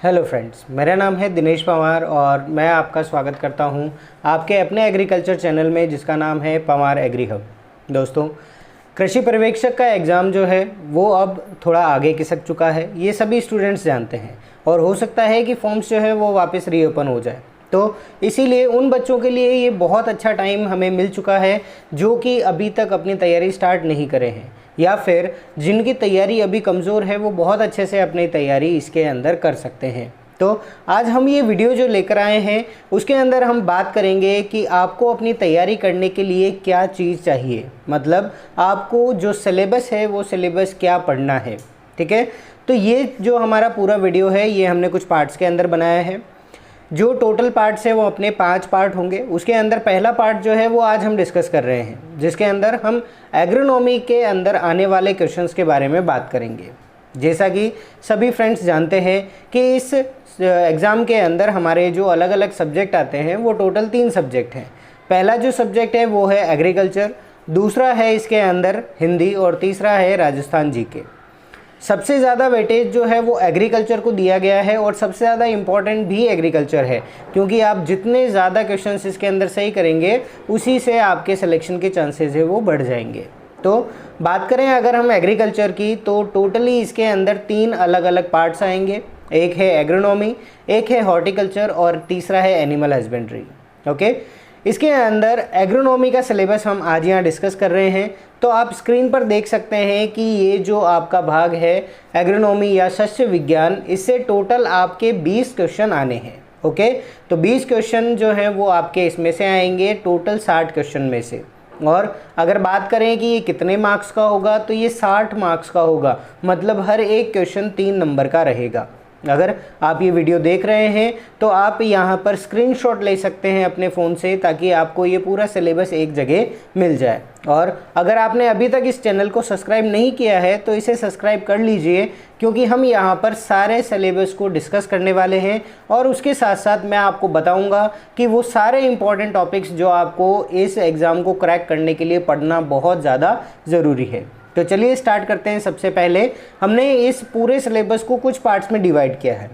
Hello friends, मेरा नाम है दिनेश पवार और मैं आपका स्वागत करता हूं आपके अपने एग्रीकल्चर चैनल में जिसका नाम है पवार एग्री हब। दोस्तों, कृषि पर्यवेक्षक का एग्ज़ाम जो है वो अब थोड़ा आगे खिसक चुका है, ये सभी स्टूडेंट्स जानते हैं और हो सकता है कि फॉर्म्स जो है वो वापस रीओपन हो जाए। तो इसीलिए उन बच्चों के लिए ये बहुत अच्छा टाइम हमें मिल चुका है जो कि अभी तक अपनी तैयारी स्टार्ट नहीं करे हैं या फिर जिनकी तैयारी अभी कमज़ोर है वो बहुत अच्छे से अपनी तैयारी इसके अंदर कर सकते हैं। तो आज हम ये वीडियो जो लेकर आए हैं उसके अंदर हम बात करेंगे कि आपको अपनी तैयारी करने के लिए क्या चीज़ चाहिए, मतलब आपको जो सिलेबस है वो सिलेबस क्या पढ़ना है। ठीक है, तो ये जो हमारा पूरा वीडियो है ये हमने कुछ पार्ट्स के अंदर बनाया है। जो टोटल पार्ट्स है वो अपने 5 पार्ट होंगे। उसके अंदर पहला पार्ट जो है वो आज हम डिस्कस कर रहे हैं, जिसके अंदर हम एग्रोनॉमी के अंदर आने वाले क्वेश्चंस के बारे में बात करेंगे। जैसा कि सभी फ्रेंड्स जानते हैं कि इस एग्ज़ाम के अंदर हमारे जो अलग अलग सब्जेक्ट आते हैं वो टोटल 3 सब्जेक्ट हैं। पहला जो सब्जेक्ट है वो है एग्रीकल्चर, दूसरा है इसके अंदर हिंदी और तीसरा है राजस्थान जीके। सबसे ज़्यादा वेटेज जो है वो एग्रीकल्चर को दिया गया है और सबसे ज़्यादा इम्पॉर्टेंट भी एग्रीकल्चर है, क्योंकि आप जितने ज़्यादा क्वेश्चंस इसके अंदर सही करेंगे उसी से आपके सिलेक्शन के चांसेस है वो बढ़ जाएंगे। तो बात करें अगर हम एग्रीकल्चर की तो टोटली इसके अंदर 3 अलग अलग पार्ट्स आएंगे। एक है एग्रोनॉमी, एक है हॉर्टिकल्चर और तीसरा है एनिमल हस्बेंड्री। ओके, इसके अंदर एग्रोनॉमी का सिलेबस हम आज यहाँ डिस्कस कर रहे हैं। तो आप स्क्रीन पर देख सकते हैं कि ये जो आपका भाग है एग्रोनॉमी या शस्य विज्ञान, इससे टोटल आपके 20 क्वेश्चन आने हैं। ओके, तो 20 क्वेश्चन जो हैं वो आपके इसमें से आएंगे टोटल 60 क्वेश्चन में से। और अगर बात करें कि ये कितने मार्क्स का होगा तो ये 60 मार्क्स का होगा, मतलब हर एक क्वेश्चन 3 नंबर का रहेगा। अगर आप ये वीडियो देख रहे हैं तो आप यहाँ पर स्क्रीनशॉट ले सकते हैं अपने फ़ोन से, ताकि आपको ये पूरा सिलेबस एक जगह मिल जाए। और अगर आपने अभी तक इस चैनल को सब्सक्राइब नहीं किया है तो इसे सब्सक्राइब कर लीजिए, क्योंकि हम यहाँ पर सारे सिलेबस को डिस्कस करने वाले हैं और उसके साथ साथ मैं आपको बताऊँगा कि वो सारे इंपॉर्टेंट टॉपिक्स जो आपको इस एग्ज़ाम को क्रैक करने के लिए पढ़ना बहुत ज़्यादा ज़रूरी है। तो चलिए स्टार्ट करते हैं। सबसे पहले हमने इस पूरे सिलेबस को कुछ पार्ट्स में डिवाइड किया है।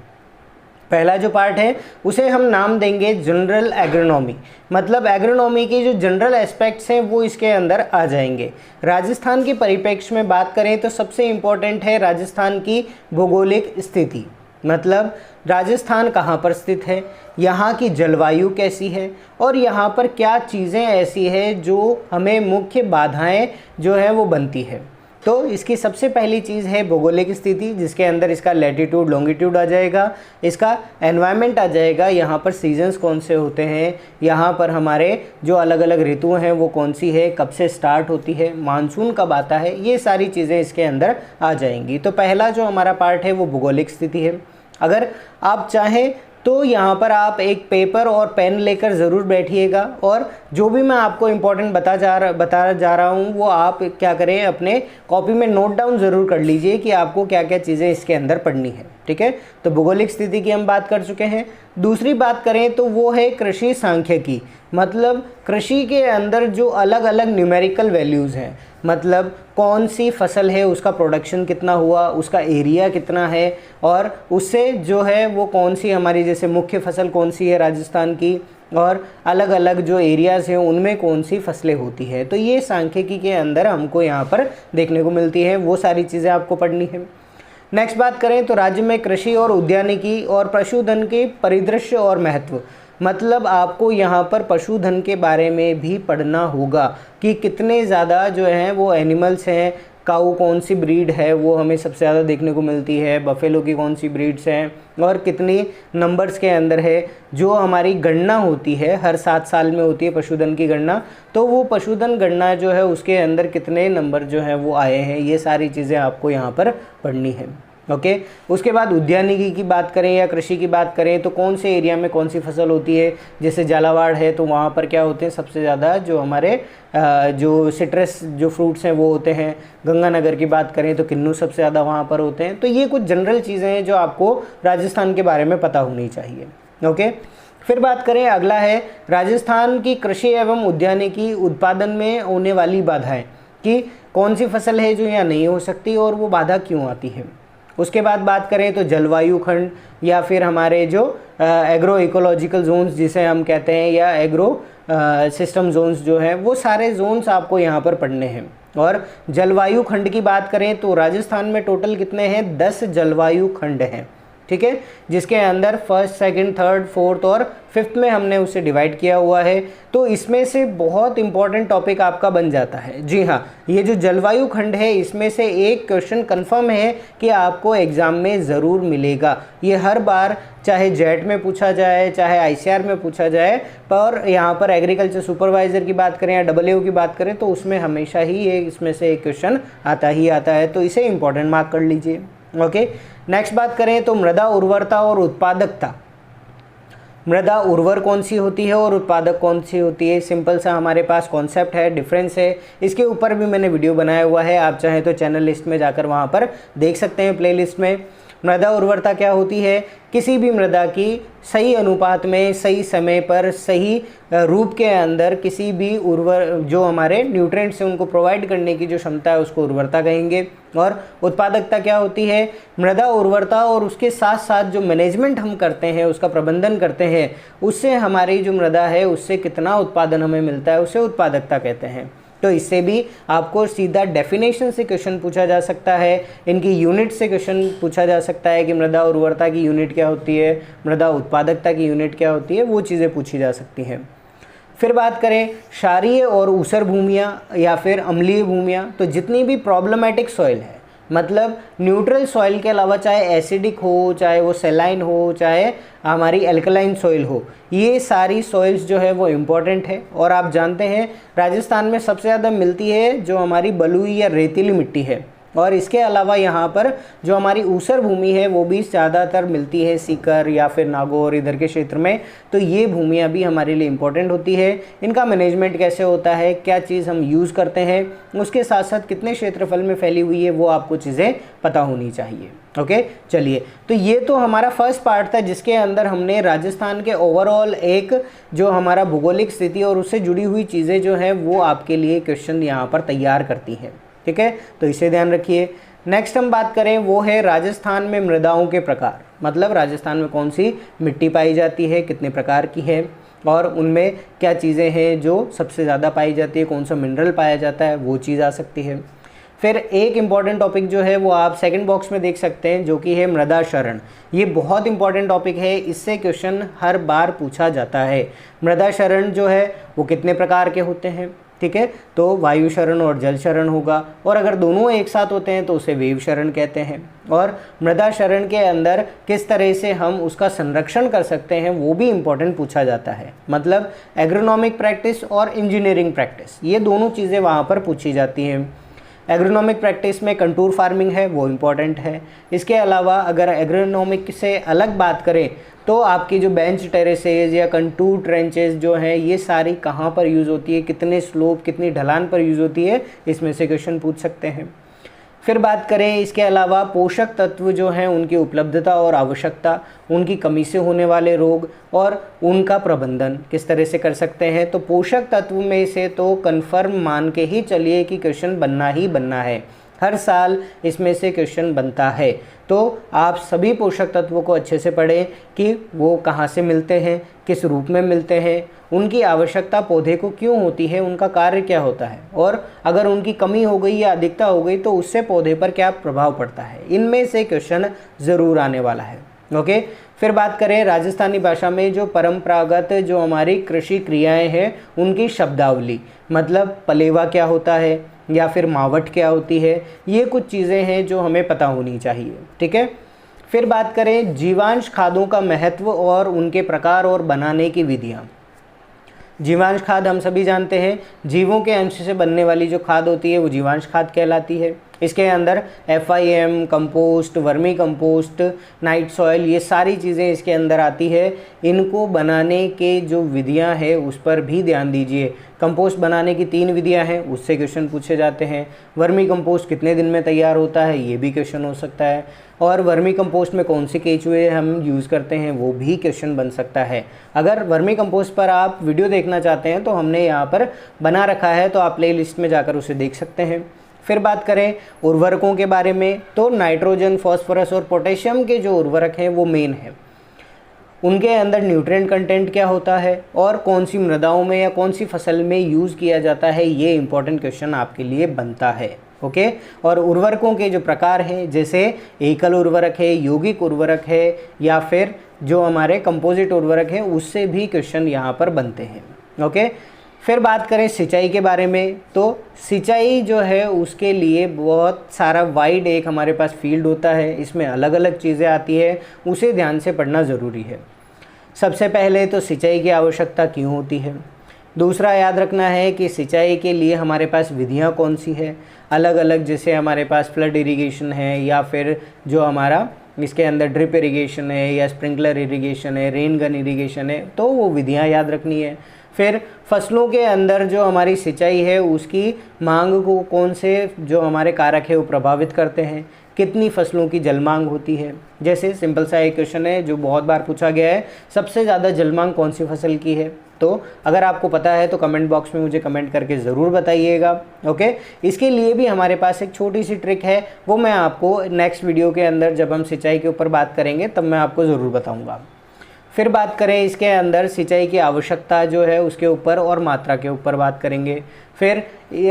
पहला जो पार्ट है उसे हम नाम देंगे जनरल एग्रोनॉमी, मतलब एग्रोनॉमी के जो जनरल एस्पेक्ट्स हैं वो इसके अंदर आ जाएंगे। राजस्थान के परिप्रेक्ष्य में बात करें तो सबसे इम्पोर्टेंट है राजस्थान की भौगोलिक स्थिति, मतलब राजस्थान कहाँ पर स्थित है, यहाँ की जलवायु कैसी है और यहाँ पर क्या चीज़ें ऐसी है जो हमें मुख्य बाधाएं जो है वो बनती है। तो इसकी सबसे पहली चीज़ है भौगोलिक स्थिति, जिसके अंदर इसका लैटिट्यूड लॉन्गिट्यूड आ जाएगा, इसका एनवायरनमेंट आ जाएगा, यहाँ पर सीजन्स कौन से होते हैं, यहाँ पर हमारे जो अलग अलग ऋतुएं हैं वो कौन सी है, कब से स्टार्ट होती है, मानसून कब आता है, ये सारी चीज़ें इसके अंदर आ जाएंगी। तो पहला जो हमारा पार्ट है वो भौगोलिक स्थिति है। अगर आप चाहें तो यहाँ पर आप एक पेपर और पेन लेकर ज़रूर बैठिएगा और जो भी मैं आपको इम्पोर्टेंट बता जा रहा हूँ वो आप क्या करें, अपने कॉपी में नोट डाउन ज़रूर कर लीजिए कि आपको क्या क्या चीज़ें इसके अंदर पढ़नी है। ठीक है, तो भौगोलिक स्थिति की हम बात कर चुके हैं। दूसरी बात करें तो वो है कृषि सांख्यिकी, मतलब कृषि के अंदर जो अलग अलग न्यूमेरिकल वैल्यूज़ हैं, मतलब कौन सी फसल है उसका प्रोडक्शन कितना हुआ, उसका एरिया कितना है और उससे जो है वो कौन सी हमारी जैसे मुख्य फसल कौन सी है राजस्थान की और अलग अलग जो एरियाज़ हैं उनमें कौन सी फसलें होती है। तो ये सांख्यिकी के अंदर हमको यहाँ पर देखने को मिलती है, वो सारी चीज़ें आपको पढ़नी है। नेक्स्ट बात करें तो राज्य में कृषि और उद्यानिकी और पशुधन के परिदृश्य और महत्व, मतलब आपको यहाँ पर पशुधन के बारे में भी पढ़ना होगा कि कितने ज़्यादा जो हैं वो एनिमल्स हैं, काऊ कौन सी ब्रीड है वो हमें सबसे ज़्यादा देखने को मिलती है, बफेलो की कौन सी ब्रीड्स हैं और कितनी नंबर्स के अंदर है। जो हमारी गणना होती है हर 7 साल में होती है पशुधन की गणना, तो वो पशुधन गणना जो है उसके अंदर कितने नंबर जो हैं वो आए हैं, ये सारी चीज़ें आपको यहाँ पर पढ़नी है। ओके, उसके बाद उद्यानिकी की बात करें या कृषि की बात करें तो कौन से एरिया में कौन सी फसल होती है, जैसे झालावाड़ है तो वहाँ पर क्या होते हैं सबसे ज़्यादा जो हमारे जो सिट्रस जो फ्रूट्स हैं वो होते हैं। गंगानगर की बात करें तो किन्नू सबसे ज़्यादा वहाँ पर होते हैं। तो ये कुछ जनरल चीज़ें हैं जो आपको राजस्थान के बारे में पता होनी चाहिए। ओके, फिर बात करें अगला है राजस्थान की कृषि एवं उद्यानिकी उत्पादन में होने वाली बाधाएँ, कि कौन सी फसल है जो यहाँ नहीं हो सकती और वो बाधा क्यों आती है। उसके बाद बात करें तो जलवायु खंड या फिर हमारे जो एग्रो इकोलॉजिकल जोन्स जिसे हम कहते हैं, या एग्रो सिस्टम जोन्स जो है, वो सारे जोन्स आपको यहाँ पर पढ़ने हैं। और जलवायु खंड की बात करें तो राजस्थान में टोटल कितने हैं, 10 जलवायु खंड हैं, ठीक है, जिसके अंदर फर्स्ट, सेकंड, थर्ड, फोर्थ और फिफ्थ में हमने उसे डिवाइड किया हुआ है। तो इसमें से बहुत इंपॉर्टेंट टॉपिक आपका बन जाता है। जी हाँ, ये जो जलवायु खंड है इसमें से एक क्वेश्चन कंफर्म है कि आपको एग्ज़ाम में ज़रूर मिलेगा। ये हर बार चाहे जेट में पूछा जाए, चाहे आईसीआर में पूछा जाए, पर यहाँ पर एग्रीकल्चर सुपरवाइज़र की बात करें या डब्ल्यू की बात करें तो उसमें हमेशा ही ये इसमें से एक क्वेश्चन आता ही आता है। तो इसे इंपॉर्टेंट मार्क कर लीजिए। ओके, नेक्स्ट बात करें तो मृदा उर्वरता और उत्पादकता। मृदा उर्वर कौन सी होती है और उत्पादक कौन सी होती है, सिंपल सा हमारे पास कॉन्सेप्ट है, डिफरेंस है। इसके ऊपर भी मैंने वीडियो बनाया हुआ है, आप चाहें तो चैनल लिस्ट में जाकर वहाँ पर देख सकते हैं, प्लेलिस्ट में। मृदा उर्वरता क्या होती है, किसी भी मृदा की सही अनुपात में, सही समय पर, सही रूप के अंदर किसी भी उर्वर जो हमारे न्यूट्रिएंट्स हैं उनको प्रोवाइड करने की जो क्षमता है उसको उर्वरता कहेंगे। और उत्पादकता क्या होती है, मृदा उर्वरता और उसके साथ साथ जो मैनेजमेंट हम करते हैं, उसका प्रबंधन करते हैं, उससे हमारी जो मृदा है उससे कितना उत्पादन हमें मिलता है, उसे उत्पादकता कहते हैं। तो इससे भी आपको सीधा डेफिनेशन से क्वेश्चन पूछा जा सकता है, इनकी यूनिट से क्वेश्चन पूछा जा सकता है कि मृदा उर्वरता की यूनिट क्या होती है, मृदा उत्पादकता की यूनिट क्या होती है, वो चीज़ें पूछी जा सकती हैं। फिर बात करें क्षारीय और ऊसर भूमियाँ या फिर अम्लीय भूमियाँ, तो जितनी भी प्रॉब्लमेटिक सॉइल है, मतलब न्यूट्रल सॉइल के अलावा चाहे एसिडिक हो, चाहे वो सेलाइन हो, चाहे हमारी एल्कलाइन सॉइल हो, ये सारी सॉइल्स जो है वो इम्पॉर्टेंट है। और आप जानते हैं राजस्थान में सबसे ज़्यादा मिलती है जो हमारी बलुई या रेतीली मिट्टी है, और इसके अलावा यहाँ पर जो हमारी ऊसर भूमि है वो भी ज़्यादातर मिलती है सीकर या फिर नागौर इधर के क्षेत्र में। तो ये भूमियाँ भी हमारे लिए इम्पोर्टेंट होती है। इनका मैनेजमेंट कैसे होता है, क्या चीज़ हम यूज़ करते हैं, उसके साथ साथ कितने क्षेत्रफल में फैली हुई है, वो आपको चीज़ें पता होनी चाहिए। ओके, चलिए, तो ये तो हमारा फर्स्ट पार्ट था जिसके अंदर हमने राजस्थान के ओवरऑल एक जो हमारा भौगोलिक स्थिति और उससे जुड़ी हुई चीज़ें जो हैं वो आपके लिए क्वेश्चन यहाँ पर तैयार करती हैं। ठीक है, तो इसे ध्यान रखिए। नेक्स्ट हम बात करें वो है राजस्थान में मृदाओं के प्रकार, मतलब राजस्थान में कौन सी मिट्टी पाई जाती है, कितने प्रकार की है, और उनमें क्या चीज़ें हैं जो सबसे ज़्यादा पाई जाती है, कौन सा मिनरल पाया जाता है, वो चीज़ आ सकती है। फिर एक इम्पॉर्टेंट टॉपिक जो है वो आप सेकंड बॉक्स में देख सकते हैं, जो कि है मृदा क्षरण। ये बहुत इंपॉर्टेंट टॉपिक है, इससे क्वेश्चन हर बार पूछा जाता है। मृदा क्षरण जो है वो कितने प्रकार के होते हैं, ठीक है, तो वायु क्षरण और जल क्षरण होगा, और अगर दोनों एक साथ होते हैं तो उसे वेव क्षरण कहते हैं। और मृदा क्षरण के अंदर किस तरह से हम उसका संरक्षण कर सकते हैं वो भी इम्पोर्टेंट पूछा जाता है, मतलब एग्रोनॉमिक प्रैक्टिस और इंजीनियरिंग प्रैक्टिस, ये दोनों चीज़ें वहाँ पर पूछी जाती हैं। एग्रोनॉमिक प्रैक्टिस में कंटूर फार्मिंग है वो इम्पॉर्टेंट है। इसके अलावा अगर एग्रोनॉमिक से अलग बात करें तो आपकी जो बेंच टेरेसेज या कंटूर ट्रेंचेस जो हैं ये सारी कहाँ पर यूज़ होती है, कितने स्लोप, कितनी ढलान पर यूज़ होती है, इसमें से क्वेश्चन पूछ सकते हैं। फिर बात करें इसके अलावा पोषक तत्व जो हैं उनकी उपलब्धता और आवश्यकता, उनकी कमी से होने वाले रोग और उनका प्रबंधन किस तरह से कर सकते हैं। तो पोषक तत्व में से तो कन्फर्म मान के ही चलिए कि क्वेश्चन बनना ही बनना है, हर साल इसमें से क्वेश्चन बनता है। तो आप सभी पोषक तत्वों को अच्छे से पढ़ें कि वो कहाँ से मिलते हैं, किस रूप में मिलते हैं, उनकी आवश्यकता पौधे को क्यों होती है, उनका कार्य क्या होता है, और अगर उनकी कमी हो गई या अधिकता हो गई तो उससे पौधे पर क्या प्रभाव पड़ता है। इनमें से क्वेश्चन ज़रूर आने वाला है। ओके, फिर बात करें राजस्थानी भाषा में जो परंपरागत जो हमारी कृषि क्रियाएं हैं उनकी शब्दावली, मतलब पलेवा क्या होता है या फिर मावट क्या होती है, ये कुछ चीज़ें हैं जो हमें पता होनी चाहिए। ठीक है, फिर बात करें जीवांश खादों का महत्व और उनके प्रकार और बनाने की विधियाँ। जीवांश खाद हम सभी जानते हैं, जीवों के अंश से बनने वाली जो खाद होती है वो जीवांश खाद कहलाती है। इसके अंदर FIM, compost, vermi compost, night soil, ये सारी चीज़ें इसके अंदर आती है। इनको बनाने के जो विधियां हैं उस पर भी ध्यान दीजिए। कंपोस्ट बनाने की 3 विधियां हैं, उससे क्वेश्चन पूछे जाते हैं। वर्मी कंपोस्ट कितने दिन में तैयार होता है, ये भी क्वेश्चन हो सकता है। और वर्मी कंपोस्ट में कौन से केचुए हम यूज़ करते हैं वो भी क्वेश्चन बन सकता है। अगर वर्मी कंपोस्ट पर आप वीडियो देखना चाहते हैं तो हमने यहाँ पर बना रखा है, तो आप प्ले लिस्ट में जाकर उसे देख सकते हैं। फिर बात करें उर्वरकों के बारे में, तो नाइट्रोजन, फॉस्फोरस और पोटेशियम के जो उर्वरक हैं वो मेन है। उनके अंदर न्यूट्रिएंट कंटेंट क्या होता है और कौन सी मृदाओं में या कौन सी फसल में यूज़ किया जाता है, ये इंपॉर्टेंट क्वेश्चन आपके लिए बनता है। ओके। और उर्वरकों के जो प्रकार हैं, जैसे एकल उर्वरक है, यौगिक उर्वरक है, या फिर जो हमारे कंपोजिट उर्वरक है, उससे भी क्वेश्चन यहाँ पर बनते हैं। ओके। फिर बात करें सिंचाई के बारे में, तो सिंचाई जो है उसके लिए बहुत सारा वाइड एक हमारे पास फील्ड होता है, इसमें अलग अलग चीज़ें आती है, उसे ध्यान से पढ़ना ज़रूरी है। सबसे पहले तो सिंचाई की आवश्यकता क्यों होती है, दूसरा याद रखना है कि सिंचाई के लिए हमारे पास विधियाँ कौन सी है, अलग अलग, जैसे हमारे पास फ्लड इरिगेशन है, या फिर जो हमारा इसके अंदर ड्रिप इरिगेशन है, या स्प्रिंकलर इरिगेशन है, रेन गन इरिगेशन है, तो वो विधियाँ याद रखनी है। फिर फसलों के अंदर जो हमारी सिंचाई है उसकी मांग को कौन से जो हमारे कारक है वो प्रभावित करते हैं, कितनी फसलों की जल मांग होती है। जैसे सिंपल सा एक क्वेश्चन है जो बहुत बार पूछा गया है, सबसे ज़्यादा जल मांग कौन सी फसल की है, तो अगर आपको पता है तो कमेंट बॉक्स में मुझे कमेंट करके ज़रूर बताइएगा। ओके। इसके लिए भी हमारे पास एक छोटी सी ट्रिक है, वो मैं आपको नेक्स्ट वीडियो के अंदर जब हम सिंचाई के ऊपर बात करेंगे तब मैं आपको ज़रूर बताऊँगा। फिर बात करें इसके अंदर सिंचाई की आवश्यकता जो है उसके ऊपर और मात्रा के ऊपर बात करेंगे। फिर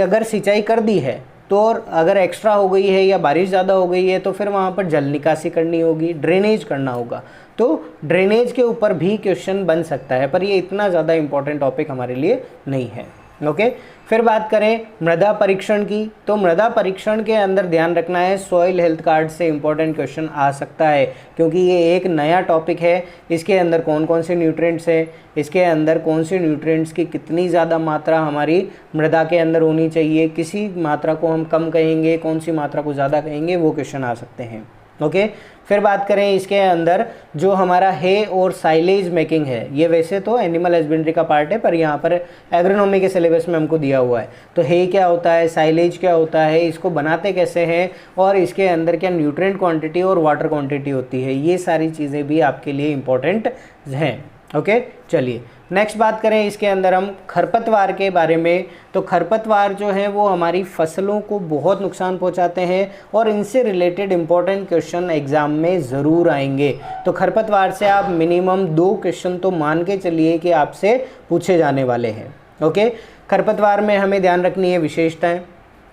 अगर सिंचाई कर दी है तो अगर एक्स्ट्रा हो गई है या बारिश ज़्यादा हो गई है तो फिर वहाँ पर जल निकासी करनी होगी, ड्रेनेज करना होगा, तो ड्रेनेज के ऊपर भी क्वेश्चन बन सकता है, पर ये इतना ज़्यादा इम्पोर्टेंट टॉपिक हमारे लिए नहीं है। ओके। फिर बात करें मृदा परीक्षण की, तो मृदा परीक्षण के अंदर ध्यान रखना है सॉइल हेल्थ कार्ड से इम्पोर्टेंट क्वेश्चन आ सकता है, क्योंकि ये एक नया टॉपिक है। इसके अंदर कौन कौन से न्यूट्रिएंट्स हैं, इसके अंदर कौन से न्यूट्रिएंट्स की कितनी ज़्यादा मात्रा हमारी मृदा के अंदर होनी चाहिए, किसी मात्रा को हम कम कहेंगे, कौन सी मात्रा को ज़्यादा कहेंगे, वो क्वेश्चन आ सकते हैं। ओके। फिर बात करें इसके अंदर जो हमारा है और साइलेज मेकिंग है, ये वैसे तो एनिमल हस्बेंड्री का पार्ट है पर यहाँ पर एग्रोनॉमी के सिलेबस में हमको दिया हुआ है। तो है क्या होता है, साइलेज क्या होता है, इसको बनाते कैसे हैं, और इसके अंदर क्या न्यूट्रिएंट क्वांटिटी और वाटर क्वांटिटी होती है, ये सारी चीज़ें भी आपके लिए इम्पोर्टेंट हैं। ओके। चलिए नेक्स्ट बात करें इसके अंदर हम खरपतवार के बारे में, तो खरपतवार जो है वो हमारी फसलों को बहुत नुकसान पहुंचाते हैं और इनसे रिलेटेड इम्पोर्टेंट क्वेश्चन एग्जाम में ज़रूर आएंगे। तो खरपतवार से आप मिनिमम 2 क्वेश्चन तो मान के चलिए कि आपसे पूछे जाने वाले हैं। ओके। खरपतवार में हमें ध्यान रखनी है विशेषताएँ,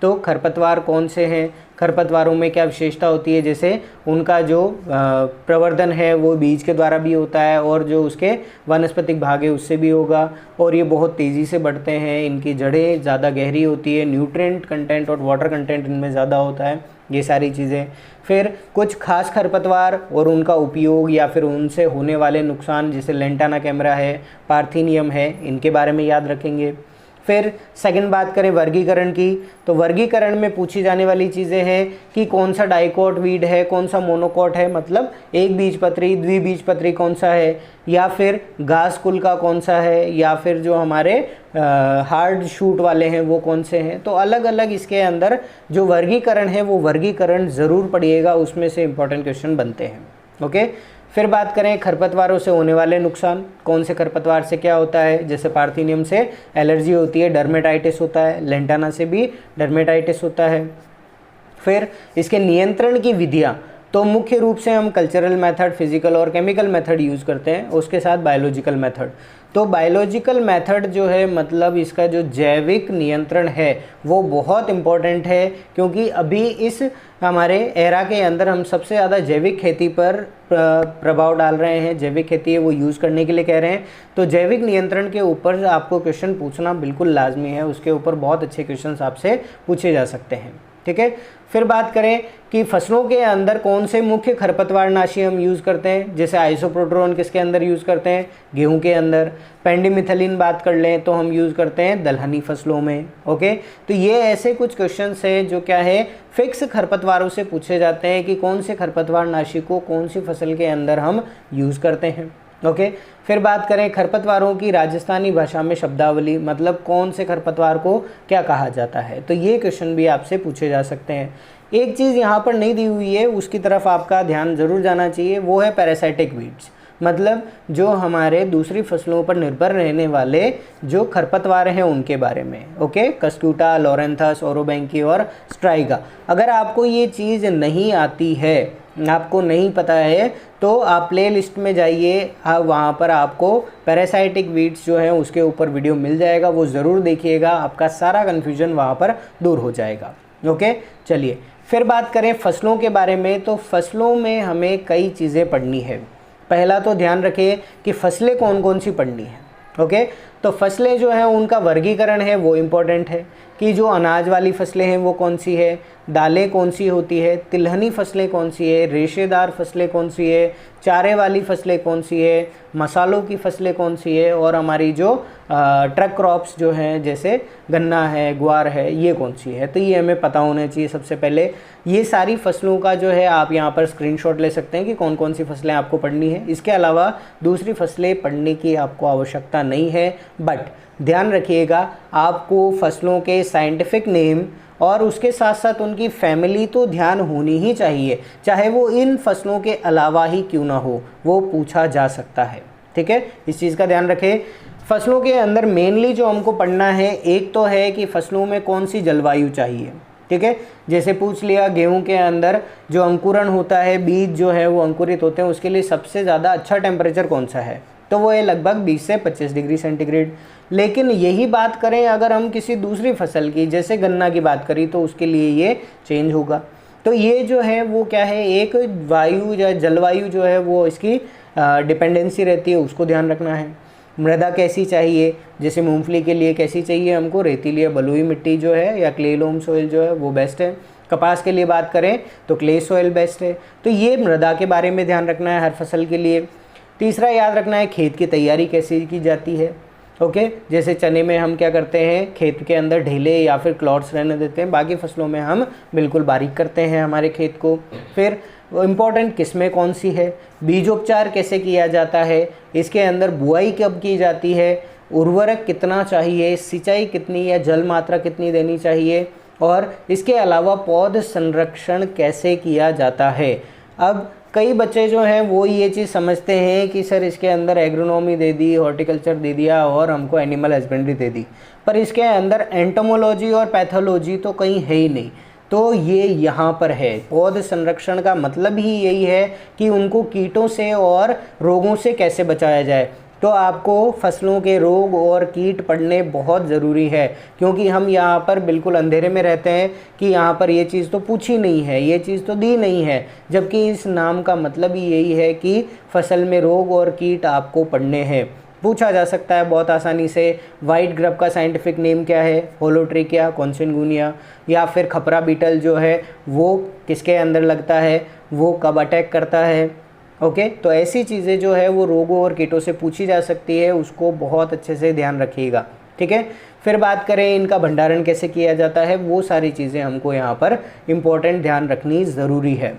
तो खरपतवार कौन से हैं, खरपतवारों में क्या विशेषता होती है, जैसे उनका जो प्रवर्धन है वो बीज के द्वारा भी होता है और जो उसके वानस्पतिक भाग है उससे भी होगा, और ये बहुत तेज़ी से बढ़ते हैं, इनकी जड़ें ज़्यादा गहरी होती है, न्यूट्रिएंट कंटेंट और वाटर कंटेंट इनमें ज़्यादा होता है, ये सारी चीज़ें। फिर कुछ खास खरपतवार और उनका उपयोग या फिर उनसे होने वाले नुकसान, जैसे लेंटाना कैमरा है, पार्थीनियम है, इनके बारे में याद रखेंगे। फिर सेकंड बात करें वर्गीकरण की, तो वर्गीकरण में पूछी जाने वाली चीज़ें हैं कि कौन सा डाइकोट वीड है, कौन सा मोनोकोट है, मतलब एक बीजपत्री, द्विबीजपत्री कौन सा है, या फिर घास कुल का कौन सा है, या फिर जो हमारे हार्ड शूट वाले हैं वो कौन से हैं। तो अलग अलग इसके अंदर जो वर्गीकरण है वो वर्गीकरण ज़रूर पढ़िएगा, उसमें से इम्पोर्टेंट क्वेश्चन बनते हैं। ओके। फिर बात करें खरपतवारों से होने वाले नुकसान, कौन से खरपतवार से क्या होता है, जैसे पार्थीनियम से एलर्जी होती है, डर्मेटाइटिस होता है, लेंटाना से भी डर्मेटाइटिस होता है। फिर इसके नियंत्रण की विधियाँ, तो मुख्य रूप से हम कल्चरल मेथड, फिजिकल और केमिकल मेथड यूज़ करते हैं, उसके साथ बायोलॉजिकल मेथड। तो बायोलॉजिकल मेथड जो है मतलब इसका जो जैविक नियंत्रण है वो बहुत इम्पॉर्टेंट है, क्योंकि अभी इस हमारे एरा के अंदर हम सबसे ज़्यादा जैविक खेती पर प्रभाव डाल रहे हैं, जैविक खेती है वो यूज़ करने के लिए कह रहे हैं। तो जैविक नियंत्रण के ऊपर आपको क्वेश्चन पूछना बिल्कुल लाजमी है, उसके ऊपर बहुत अच्छे क्वेश्चन आपसे पूछे जा सकते हैं। ठीक है। फिर बात करें कि फसलों के अंदर कौन से मुख्य खरपतवारनाशी हम यूज़ करते हैं, जैसे आइसोप्रोट्रोन किसके अंदर यूज़ करते हैं, गेहूं के अंदर। पेंडिमिथलिन बात कर लें तो हम यूज़ करते हैं दलहनी फसलों में। ओके। तो ये ऐसे कुछ क्वेश्चंस हैं जो क्या है फिक्स खरपतवारों से पूछे जाते हैं कि कौन से खरपतवारनाशी को कौन सी फसल के अंदर हम यूज़ करते हैं। ओके। फिर बात करें खरपतवारों की राजस्थानी भाषा में शब्दावली, मतलब कौन से खरपतवार को क्या कहा जाता है, तो ये क्वेश्चन भी आपसे पूछे जा सकते हैं। एक चीज़ यहाँ पर नहीं दी हुई है, उसकी तरफ आपका ध्यान ज़रूर जाना चाहिए, वो है पैरासाइटिक वीड्स। मतलब जो हमारे दूसरी फसलों पर निर्भर रहने वाले जो खरपतवार हैं उनके बारे में। ओके, कस्क्यूटा, लोरेंथस, ओरोबैंकी और स्ट्राइगा। अगर आपको ये चीज़ नहीं आती है, आपको नहीं पता है, तो आप प्ले लिस्ट में जाइए, वहाँ पर आपको पैरासाइटिक वीड्स जो हैं उसके ऊपर वीडियो मिल जाएगा, वो ज़रूर देखिएगा, आपका सारा कन्फ्यूजन वहाँ पर दूर हो जाएगा। ओके, चलिए फिर बात करें फसलों के बारे में। तो फसलों में हमें कई चीज़ें पढ़नी है। पहला तो ध्यान रखिए कि फसलें कौन कौन सी पढ़नी है। ओके, तो फसलें जो हैं उनका वर्गीकरण है वो इम्पोर्टेंट है कि जो अनाज वाली फसलें हैं वो कौन सी है, दालें कौन सी होती है, तिलहनी फसलें कौन सी है, रेशेदार फसलें कौन सी है, चारे वाली फसलें कौन सी है, मसालों की फसलें कौन सी है, और हमारी जो ट्रक क्रॉप्स जो हैं जैसे गन्ना है, ग्वार है, ये कौन सी है। तो ये हमें पता होना चाहिए सबसे पहले। ये सारी फसलों का जो है आप यहाँ पर स्क्रीनशॉट ले सकते हैं कि कौन कौन सी फसलें आपको पढ़नी है। इसके अलावा दूसरी फसलें पढ़ने की आपको आवश्यकता नहीं है, बट ध्यान रखिएगा आपको फसलों के साइंटिफिक नेम और उसके साथ साथ उनकी फैमिली तो ध्यान होनी ही चाहिए, चाहे वो इन फसलों के अलावा ही क्यों ना हो, वो पूछा जा सकता है। ठीक है, इस चीज़ का ध्यान रखें। फसलों के अंदर मेनली जो हमको पढ़ना है, एक तो है कि फसलों में कौन सी जलवायु चाहिए। ठीक है, जैसे पूछ लिया गेहूं के अंदर जो अंकुरण होता है, बीज जो है वो अंकुरित होते हैं, उसके लिए सबसे ज़्यादा अच्छा टेम्परेचर कौन सा है, तो वो है लगभग 20 से 25 डिग्री सेंटीग्रेड। लेकिन यही बात करें अगर हम किसी दूसरी फसल की, जैसे गन्ना की बात करी, तो उसके लिए ये चेंज होगा। तो ये जो है वो क्या है, एक वायु या जलवायु जो है वो इसकी डिपेंडेंसी रहती है, उसको ध्यान रखना है। मृदा कैसी चाहिए, जैसे मूंगफली के लिए कैसी चाहिए हमको, रेतीली या बलुई मिट्टी जो है या क्ले लोम सोइल जो है वो बेस्ट है। कपास के लिए बात करें तो क्ले सोइल बेस्ट है। तो ये मृदा के बारे में ध्यान रखना है हर फसल के लिए। तीसरा याद रखना है खेत की तैयारी कैसे की जाती है। ओके, जैसे चने में हम क्या करते हैं, खेत के अंदर ढेले या फिर क्लॉट्स रहने देते हैं, बाकी फसलों में हम बिल्कुल बारीक करते हैं हमारे खेत को। फिर इम्पॉर्टेंट किस्में कौन सी है, बीजोपचार कैसे किया जाता है, इसके अंदर बुआई कब की जाती है, उर्वरक कितना चाहिए, सिंचाई कितनी या जल मात्रा कितनी देनी चाहिए, और इसके अलावा पौध संरक्षण कैसे किया जाता है। अब कई बच्चे जो हैं वो ये चीज़ समझते हैं कि सर इसके अंदर एग्रोनॉमी दे दी, हॉर्टिकल्चर दे दिया और हमको एनिमल हस्बेंड्री दे दी, पर इसके अंदर एंटोमोलॉजी और पैथोलॉजी तो कहीं है ही नहीं। तो ये यहाँ पर है। पौध संरक्षण का मतलब ही यही है कि उनको कीटों से और रोगों से कैसे बचाया जाए। तो आपको फसलों के रोग और कीट पढ़ने बहुत ज़रूरी है, क्योंकि हम यहाँ पर बिल्कुल अंधेरे में रहते हैं कि यहाँ पर ये चीज़ तो पूछी नहीं है, ये चीज़ तो दी नहीं है, जबकि इस नाम का मतलब ही यही है कि फसल में रोग और कीट आपको पढ़ने हैं। पूछा जा सकता है बहुत आसानी से, वाइट ग्रब का साइंटिफिक नेम क्या है, होलोट्रिकिया, कॉन्सिनगुनिया, या फिर खपरा बीटल जो है वो किसके अंदर लगता है, वो कब अटैक करता है। ओके, तो ऐसी चीज़ें जो है वो रोगों और कीटों से पूछी जा सकती है, उसको बहुत अच्छे से ध्यान रखिएगा। ठीक है, फिर बात करें इनका भंडारण कैसे किया जाता है, वो सारी चीज़ें हमको यहाँ पर इम्पोर्टेंट ध्यान रखनी ज़रूरी है।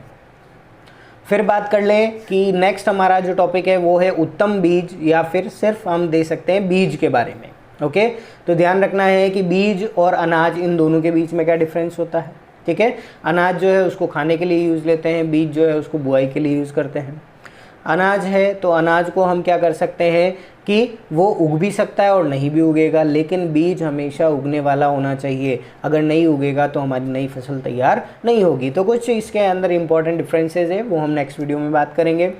फिर बात कर लें कि नेक्स्ट हमारा जो टॉपिक है वो है उत्तम बीज, या फिर सिर्फ हम दे सकते हैं बीज के बारे में। ओके, तो ध्यान रखना है कि बीज और अनाज, इन दोनों के बीच में क्या डिफरेंस होता है। ठीक है, अनाज जो है उसको खाने के लिए यूज़ लेते हैं, बीज जो है उसको बुआई के लिए यूज़ करते हैं। अनाज है तो अनाज को हम क्या कर सकते हैं कि वो उग भी सकता है और नहीं भी उगेगा, लेकिन बीज हमेशा उगने वाला होना चाहिए। अगर नहीं उगेगा तो हमारी नई फसल तैयार नहीं होगी। तो कुछ इसके अंदर इंपॉर्टेंट डिफरेंसेस है, वो हम नेक्स्ट वीडियो में बात करेंगे।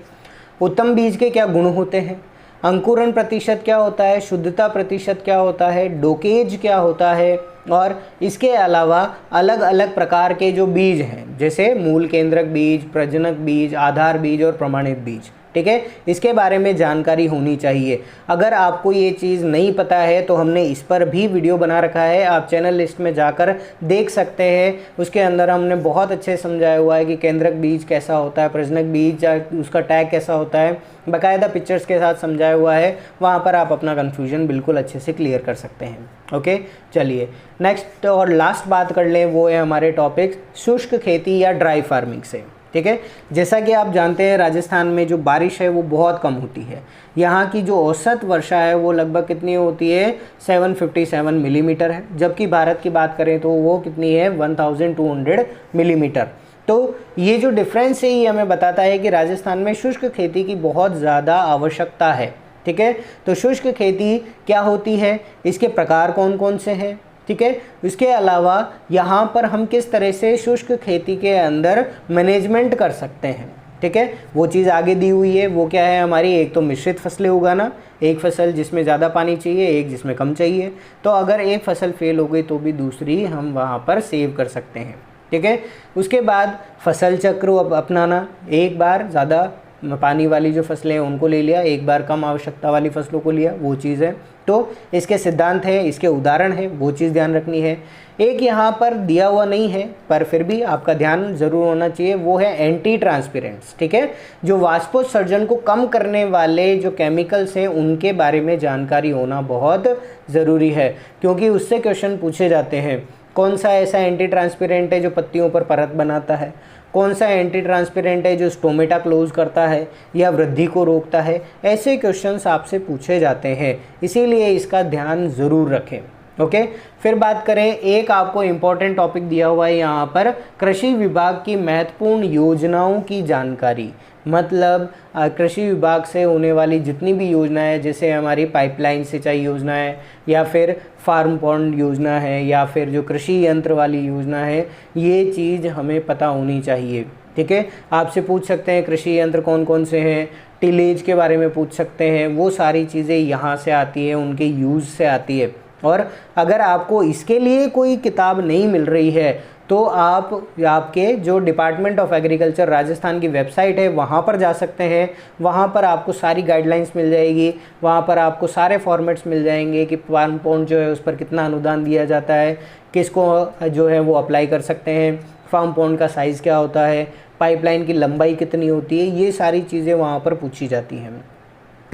उत्तम बीज के क्या गुण होते हैं, अंकुरण प्रतिशत क्या होता है, शुद्धता प्रतिशत क्या होता है, डोकेज क्या होता है, और इसके अलावा अलग अलग प्रकार के जो बीज हैं, जैसे मूल केंद्रक बीज, प्रजनक बीज, आधार बीज और प्रमाणित बीज। ठीक है, इसके बारे में जानकारी होनी चाहिए। अगर आपको ये चीज़ नहीं पता है तो हमने इस पर भी वीडियो बना रखा है, आप चैनल लिस्ट में जाकर देख सकते हैं। उसके अंदर हमने बहुत अच्छे समझाया हुआ है कि केंद्रक बीज कैसा होता है, प्रजनक बीज उसका टैग कैसा होता है, बाकायदा पिक्चर्स के साथ समझाया हुआ है। वहाँ पर आप अपना कन्फ्यूजन बिल्कुल अच्छे से क्लियर कर सकते हैं। ओके, चलिए नेक्स्ट और लास्ट बात कर लें, वो है हमारे टॉपिक शुष्क खेती या ड्राई फार्मिंग से। ठीक है, जैसा कि आप जानते हैं राजस्थान में जो बारिश है वो बहुत कम होती है। यहाँ की जो औसत वर्षा है वो लगभग कितनी होती है, 757 मिलीमीटर है, जबकि भारत की बात करें तो वो कितनी है, 1200 मिलीमीटर। तो ये जो डिफरेंस है ये हमें बताता है कि राजस्थान में शुष्क खेती की बहुत ज़्यादा आवश्यकता है। ठीक है, तो शुष्क खेती क्या होती है, इसके प्रकार कौन कौन से हैं। ठीक है, इसके अलावा यहाँ पर हम किस तरह से शुष्क खेती के अंदर मैनेजमेंट कर सकते हैं। ठीक है, वो चीज़ आगे दी हुई है। वो क्या है हमारी, एक तो मिश्रित फसलें उगाना, एक फसल जिसमें ज़्यादा पानी चाहिए, एक जिसमें कम चाहिए। तो अगर एक फसल फेल हो गई तो भी दूसरी हम वहाँ पर सेव कर सकते हैं। ठीक है, उसके बाद फसल चक्र अपनाना, एक बार ज़्यादा पानी वाली जो फसलें हैं उनको ले लिया, एक बार कम आवश्यकता वाली फसलों को लिया, वो चीज़ है। तो इसके सिद्धांत है, इसके उदाहरण है, वो चीज़ ध्यान रखनी है। एक यहाँ पर दिया हुआ नहीं है पर फिर भी आपका ध्यान ज़रूर होना चाहिए, वो है एंटी ट्रांसपेरेंट्स। ठीक है, जो वाष्पोत्सर्जन को कम करने वाले जो केमिकल्स हैं उनके बारे में जानकारी होना बहुत ज़रूरी है, क्योंकि उससे क्वेश्चन पूछे जाते हैं। कौन सा ऐसा एंटी ट्रांसपेरेंट है जो पत्तियों पर परत बनाता है, कौन सा एंटी ट्रांसपेरेंट है जो स्टोमेटा क्लोज करता है या वृद्धि को रोकता है। ऐसे क्वेश्चंस आपसे पूछे जाते हैं, इसीलिए इसका ध्यान ज़रूर रखें। ओके, फिर बात करें, एक आपको इम्पॉर्टेंट टॉपिक दिया हुआ है यहाँ पर, कृषि विभाग की महत्वपूर्ण योजनाओं की जानकारी। मतलब कृषि विभाग से होने वाली जितनी भी योजनाएं, जैसे हमारी पाइपलाइन सिंचाई योजना है या फिर फार्म पॉन्ड योजना है या फिर जो कृषि यंत्र वाली योजना है, ये चीज़ हमें पता होनी चाहिए। ठीक है, आपसे पूछ सकते हैं कृषि यंत्र कौन कौन से हैं, टिलेज के बारे में पूछ सकते हैं, वो सारी चीज़ें यहाँ से आती है, उनके यूज़ से आती है। और अगर आपको इसके लिए कोई किताब नहीं मिल रही है तो आप आपके जो डिपार्टमेंट ऑफ एग्रीकल्चर राजस्थान की वेबसाइट है वहाँ पर जा सकते हैं। वहाँ पर आपको सारी गाइडलाइंस मिल जाएगी, वहाँ पर आपको सारे फॉर्मेट्स मिल जाएंगे कि फार्म पॉन्ड जो है उस पर कितना अनुदान दिया जाता है, किसको जो है वो अप्लाई कर सकते हैं, फार्म पॉन्ड का साइज़ क्या होता है, पाइपलाइन की लंबाई कितनी होती है, ये सारी चीज़ें वहाँ पर पूछी जाती हैं।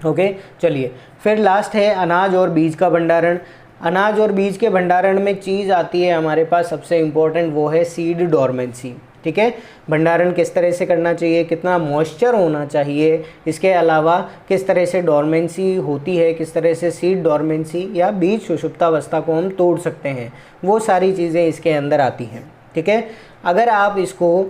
ओके, चलिए फिर लास्ट है अनाज और बीज का भंडारण। अनाज और बीज के भंडारण में चीज़ आती है हमारे पास सबसे इम्पोर्टेंट, वो है सीड डोरमेंसी। ठीक है, भंडारण किस तरह से करना चाहिए, कितना मॉइस्चर होना चाहिए, इसके अलावा किस तरह से डोरमेंसी होती है, किस तरह से सीड डोरमेंसी या बीज सुषुप्तावस्था को हम तोड़ सकते हैं, वो सारी चीज़ें इसके अंदर आती हैं। ठीक है, अगर आप इसको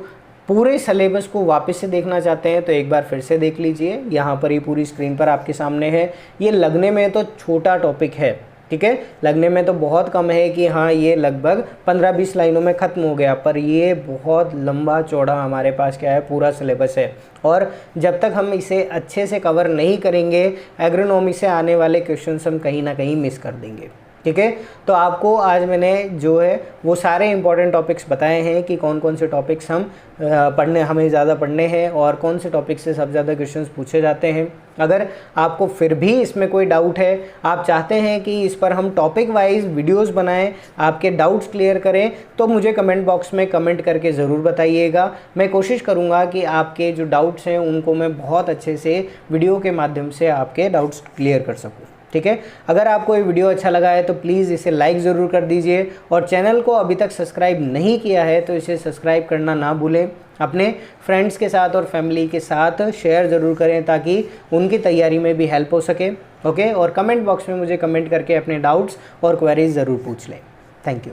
पूरे सिलेबस को वापस से देखना चाहते हैं तो एक बार फिर से देख लीजिए, यहाँ पर ही पूरी स्क्रीन पर आपके सामने है। ये लगने में तो छोटा टॉपिक है, ठीक है, लगने में तो बहुत कम है कि हाँ ये लगभग 15-20 लाइनों में ख़त्म हो गया, पर ये बहुत लंबा चौड़ा हमारे पास क्या है पूरा सिलेबस है। और जब तक हम इसे अच्छे से कवर नहीं करेंगे, एग्रोनॉमी से आने वाले क्वेश्चंस हम कहीं ना कहीं मिस कर देंगे। ठीक है, तो आपको आज मैंने जो है वो सारे इंपॉर्टेंट टॉपिक्स बताए हैं कि कौन कौन से टॉपिक्स हमें ज़्यादा पढ़ने हैं और कौन से टॉपिक से सबसे ज़्यादा क्वेश्चंस पूछे जाते हैं। अगर आपको फिर भी इसमें कोई डाउट है, आप चाहते हैं कि इस पर हम टॉपिक वाइज वीडियोस बनाएं, आपके डाउट्स क्लियर करें, तो मुझे कमेंट बॉक्स में कमेंट करके ज़रूर बताइएगा। मैं कोशिश करूँगा कि आपके जो डाउट्स हैं उनको मैं बहुत अच्छे से वीडियो के माध्यम से आपके डाउट्स क्लियर कर सकूँ। ठीक है, अगर आपको ये वीडियो अच्छा लगा है तो प्लीज़ इसे लाइक ज़रूर कर दीजिए और चैनल को अभी तक सब्सक्राइब नहीं किया है तो इसे सब्सक्राइब करना ना भूलें। अपने फ्रेंड्स के साथ और फैमिली के साथ शेयर ज़रूर करें ताकि उनकी तैयारी में भी हेल्प हो सके। ओके, और कमेंट बॉक्स में मुझे कमेंट करके अपने डाउट्स और क्वेरीज ज़रूर पूछ लें। Thank you.